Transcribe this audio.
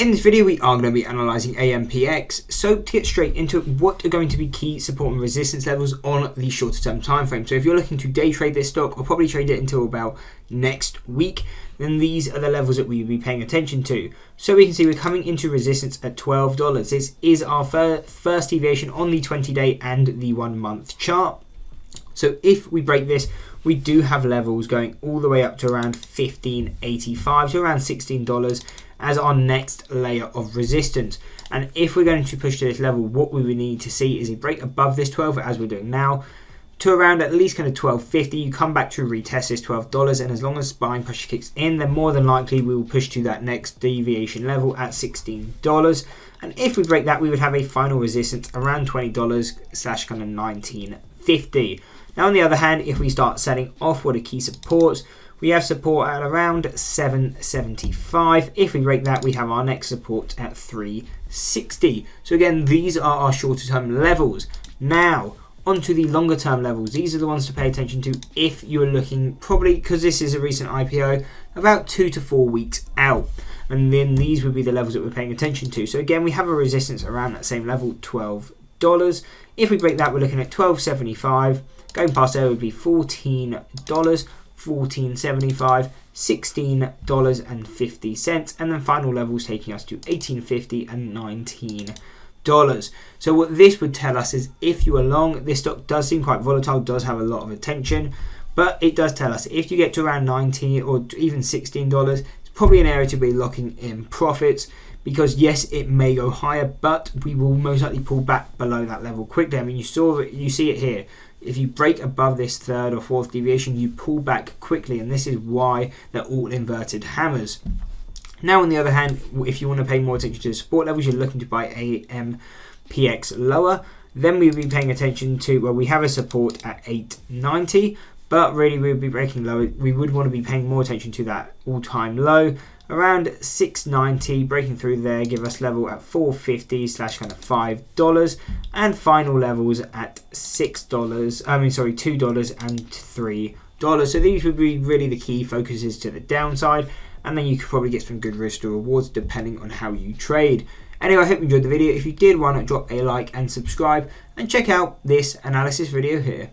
In this video, we are going to be analysing AMPX. So to get straight into it, what are going to be key support and resistance levels on the shorter term time frame? So if you're looking to day trade this stock, or probably trade it until about next week, then these are the levels that we will be paying attention to. So we can see we're coming into resistance at $12. This is our first deviation on the 20-day and the 1 month chart. So if we break this, we do have levels going all the way up to around $15.85 to around $16 as our next layer of resistance. And if we're going to push to this level, what we would need to see is a break above this 12, as we're doing now, to around at least kind of $12.50. You come back to retest this $12, and as long as buying pressure kicks in, then more than likely we will push to that next deviation level at $16. And if we break that, we would have a final resistance around $20 / kind of $19.50. Now on the other hand, if we start setting off what are key supports, we have support at around $7.75. If we break that, we have our next support at $3.60. So again, these are our shorter term levels. Now, onto the longer term levels. These are the ones to pay attention to if you're looking, probably because this is a recent IPO, about 2 to 4 weeks out. And then these would be the levels that we're paying attention to. So again, we have a resistance around that same level, $12. If we break that, we're looking at $12.75. Going past there would be $14, $14.75, $16.50, and then final levels taking us to $18.50 and $19. So what this would tell us is if you are long, this stock does seem quite volatile, does have a lot of attention, but it does tell us if you get to around $19 or even $16, it's probably an area to be locking in profits, because yes, it may go higher, but we will most likely pull back below that level quickly. I mean, you see it here. If you break above this third or fourth deviation, you pull back quickly, and this is why they're all inverted hammers. Now, on the other hand, if you want to pay more attention to the support levels, you're looking to buy AMPX lower, then we'll be paying attention to, well, we have a support at $8.90, but really we'll be breaking lower. We would want to be paying more attention to that all-time low, around $6.90, breaking through there, give us level at $4.50 / kind of $5, and final levels at $2 and $3. So these would be really the key focuses to the downside, and then you could probably get some good risk to rewards depending on how you trade. Anyway, I hope you enjoyed the video. If you did, why not drop a like and subscribe, and check out this analysis video here.